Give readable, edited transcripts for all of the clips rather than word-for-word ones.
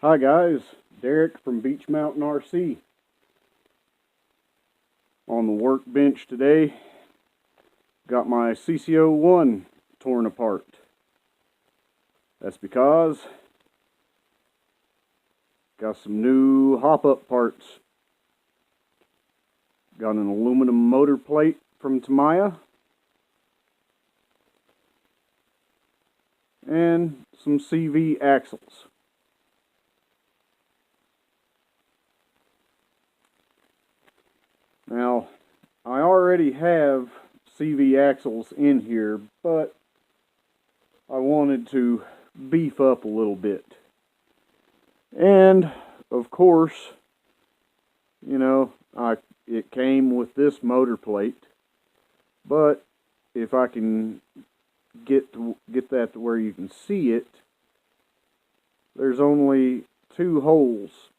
Hi guys, Derek from Beach Mountain RC. On the workbench today, got my CC-01 torn apart. That's because got some new hop-up parts. Got an aluminum motor plate from Tamiya and some CV axles. Now, I already have CV axles in here, but I wanted to beef up a little bit. And, of course, it came with this motor plate, but if I can get that to where you can see it, there's only two holes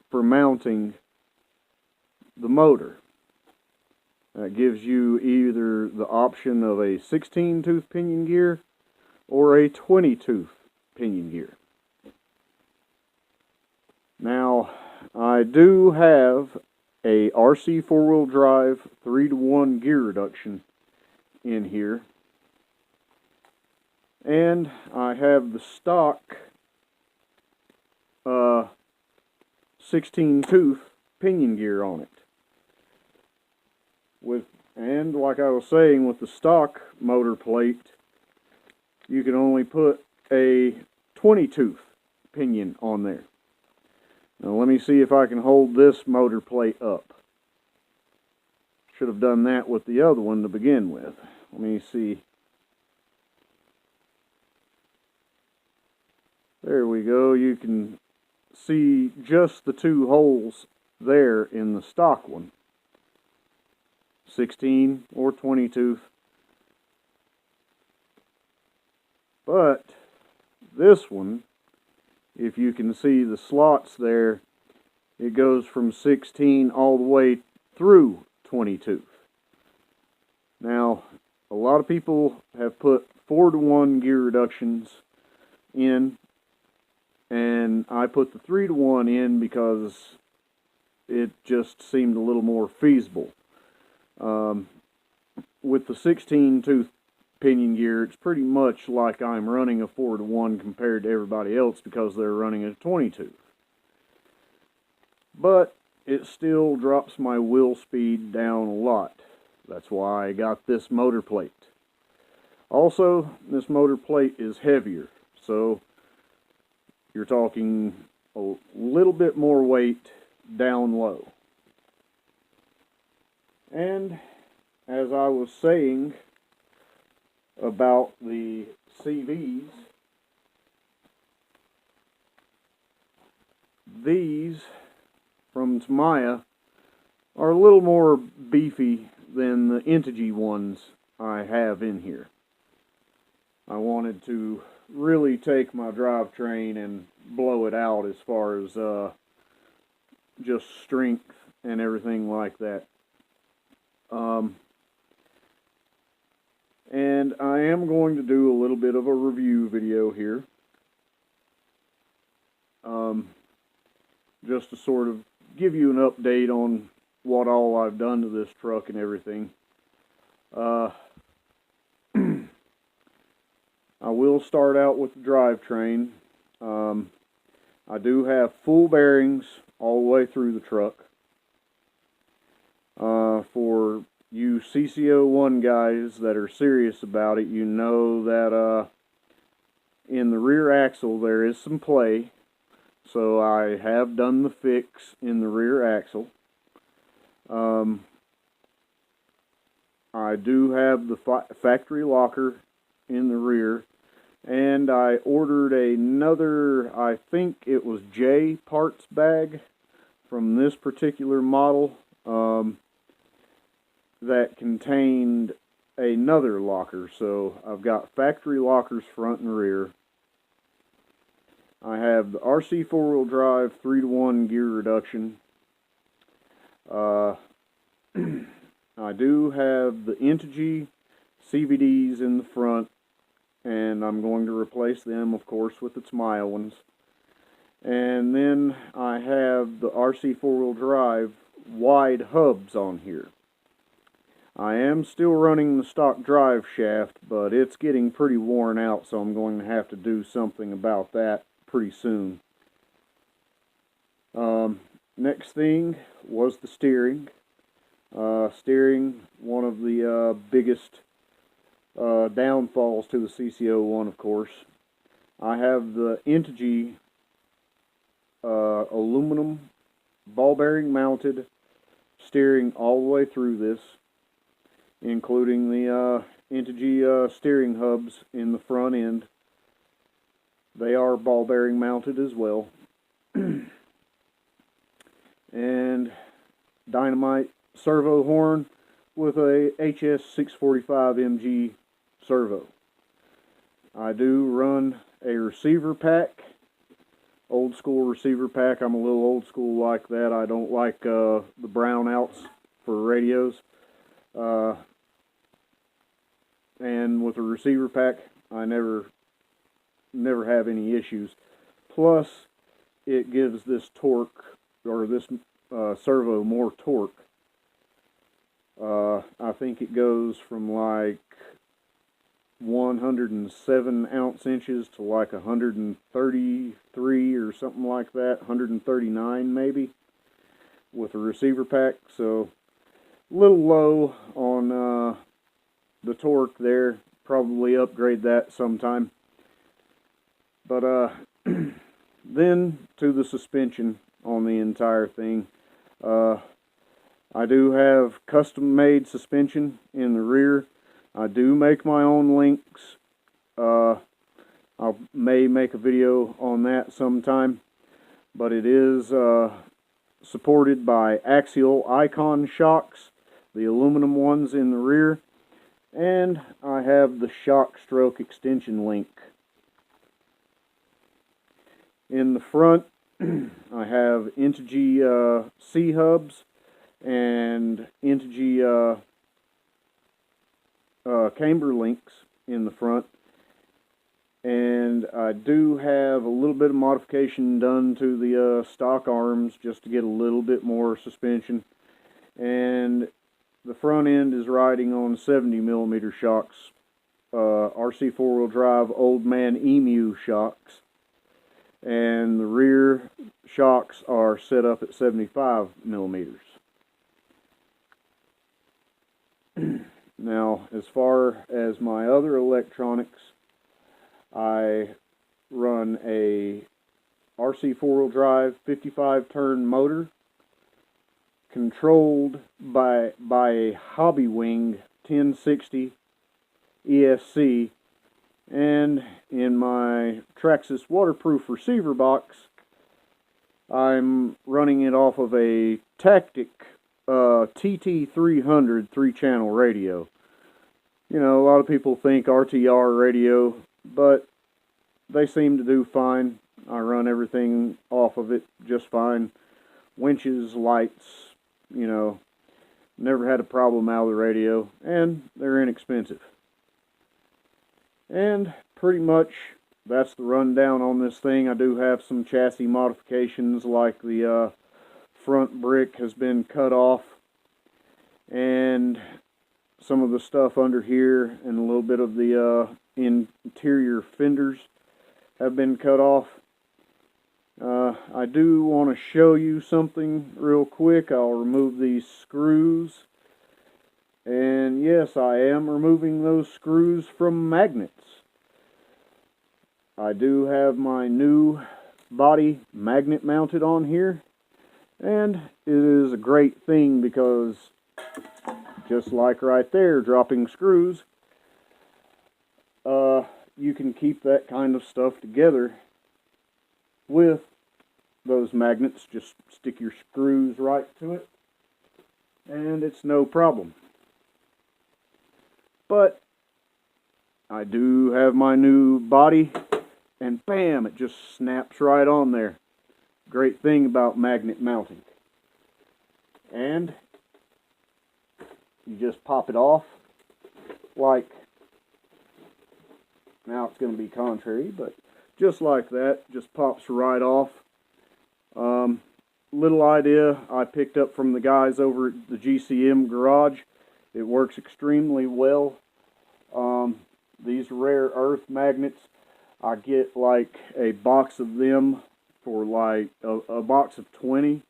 for mounting the motor. That gives you either the option of a 16-tooth pinion gear or a 20-tooth pinion gear. Now, I do have a RC four-wheel drive 3-to-1 gear reduction in here. And I have the stock 16-tooth pinion gear on it. And like I was saying, with the stock motor plate, you can only put a 20-tooth pinion on there. Now let me see if I can hold this motor plate up. Should have done that with the other one to begin with. Let me see. There we go. You can see just the two holes there in the stock one. 16 or 20 tooth. But this one, if you can see the slots there, it goes from 16 all the way through 20 tooth. Now, a lot of people have put 4-to-1 gear reductions in, and I put the 3-to-1 in because it just seemed a little more feasible. With the 16-tooth pinion gear, it's pretty much like I'm running a 4-to-1 compared to everybody else because they're running a 20-tooth. But it still drops my wheel speed down a lot. That's why I got this motor plate. Also, this motor plate is heavier, so you're talking a little bit more weight down low. And as I was saying about the CVs, these from Tamiya are a little more beefy than the Integy ones I have in here. I wanted to really take my drivetrain and blow it out as far as just strength and everything like that. And I am going to do a little bit of a review video here, just to sort of give you an update on what all I've done to this truck and everything. I will start out with the drivetrain. I do have full bearings all the way through the truck. For you CC-01 guys that are serious about it, you know that in the rear axle there is some play. So I have done the fix in the rear axle. I do have the factory locker in the rear. And I ordered another, I think it was J parts bag from this particular model. That contained another locker. So I've got factory lockers front and rear. I have the RC four-wheel drive 3-to-1 gear reduction. I do have the Integy CVDs in the front, and I'm going to replace them, of course, with the Tamiya ones. And then I have the RC four-wheel drive wide hubs on here. I am still running the stock drive shaft, but it's getting pretty worn out, so I'm going to have to do something about that pretty soon. Next thing was the steering. Steering, one of the biggest downfalls to the CC-01, of course. I have the Integy aluminum ball bearing mounted steering all the way through this, including the Integy steering hubs in the front end. They are ball bearing mounted as well. And Dynamite servo horn with a HS645MG servo. I do run a receiver pack, old school receiver pack. I'm a little old school like that. I don't like the brownouts for radios. And with a receiver pack, I never have any issues. Plus, it gives this torque, or this servo, more torque. I think it goes from like 107 ounce inches to like 133 or something like that, 139 maybe, with a receiver pack. So a little low on the torque there. Probably upgrade that sometime. But then to the suspension on the entire thing. I do have custom made suspension in the rear. I do make my own links. I may make a video on that sometime, but it is supported by axial icon shocks, the aluminum ones in the rear, and I have the shock stroke extension link. In the front, I have Integy C-hubs and Integy camber links in the front, and I do have a little bit of modification done to the stock arms just to get a little bit more suspension, and the front end is riding on 70mm shocks, RC four-wheel drive Old Man Emu shocks, and the rear shocks are set up at 75mm. Now, as far as my other electronics, I run a RC four-wheel drive 55-turn motor controlled by a Hobby Wing 1060 ESC, and in my Traxxas waterproof receiver box, I'm running it off of a Tactic TT300 3-channel radio. You know, a lot of people think RTR radio, but they seem to do fine. I run everything off of it just fine. Winches, lights, you know, never had a problem out of the radio, and they're inexpensive. And pretty much that's the rundown on this thing. I do have some chassis modifications, like the front brick has been cut off, and some of the stuff under here and a little bit of the interior fenders have been cut off. I do want to show you something real quick. I'll remove these screws, and yes, I am removing those screws from magnets. I do have my new body magnet mounted on here, and it is a great thing because, just like right there, dropping screws, you can keep that kind of stuff together with those magnets. Just stick your screws right to it, and it's no problem. But I do have my new body, and bam, it just snaps right on there. Great thing about magnet mounting. And you just pop it off, like, now it's going to be contrary, but just like that, just pops right off. Little idea I picked up from the guys over at the GCM garage. It works extremely well. These rare earth magnets, I get like a box of them for like a box of 20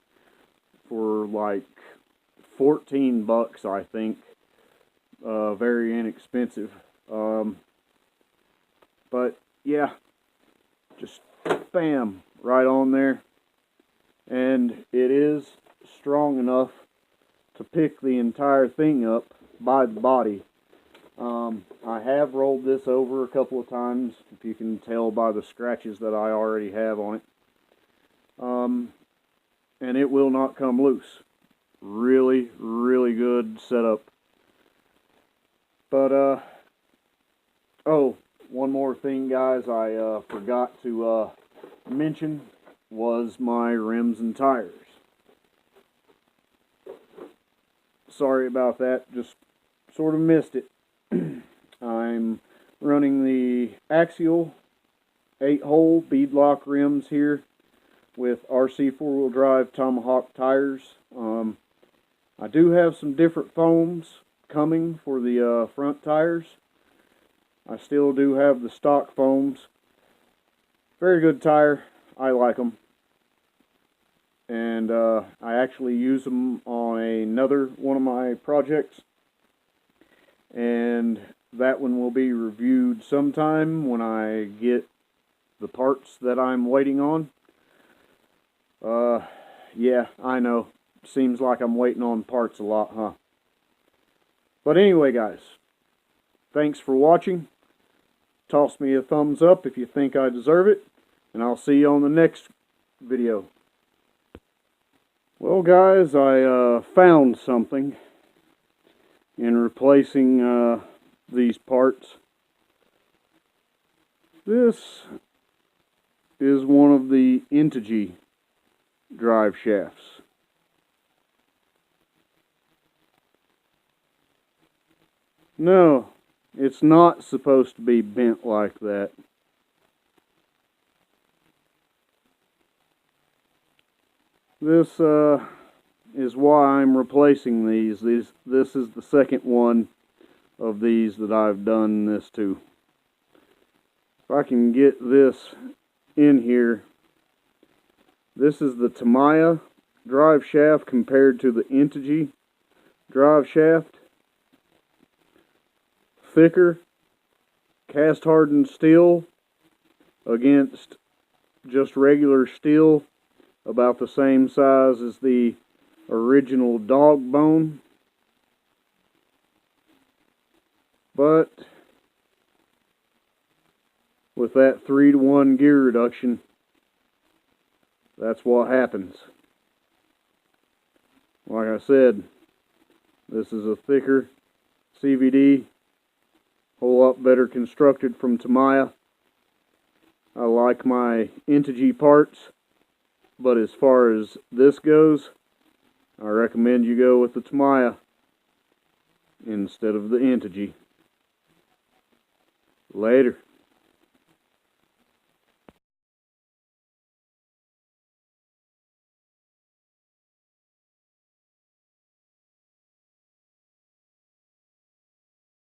for like 14 bucks, I think. Very inexpensive. But yeah, just bam, right on there. And it is strong enough to pick the entire thing up by the body. I have rolled this over a couple of times, if you can tell by the scratches that I already have on it. And it will not come loose. Really, really good setup. But, oh, one more thing, guys, I forgot to mention was my rims and tires. Sorry about that, just sort of missed it. I'm running the Axial 8-hole beadlock rims here with RC 4-wheel drive Tomahawk tires. I do have some different foams coming for the front tires. I still do have the stock foams. Very good tire. I like them. And I actually use them on another one of my projects. And that one will be reviewed sometime when I get the parts that I'm waiting on. Yeah, I know. Seems like I'm waiting on parts a lot, huh? But anyway, guys, thanks for watching. Toss me a thumbs up if you think I deserve it, and I'll see you on the next video. Well, guys, I found something in replacing these parts. This is one of the Integy drive shafts. No, it's not supposed to be bent like that. This is why I'm replacing these. This is the second one of these that I've done this to. If I can get this in here, this is the Tamiya drive shaft compared to the Integy drive shaft. Thicker, cast hardened steel against just regular steel, about the same size as the original dog bone. But with that 3-to-1 gear reduction, that's what happens. Like I said, this is a thicker CVD, whole lot better constructed from Tamiya. I like my Integy parts, but as far as this goes, I recommend you go with the Tamiya instead of the Integy. Later.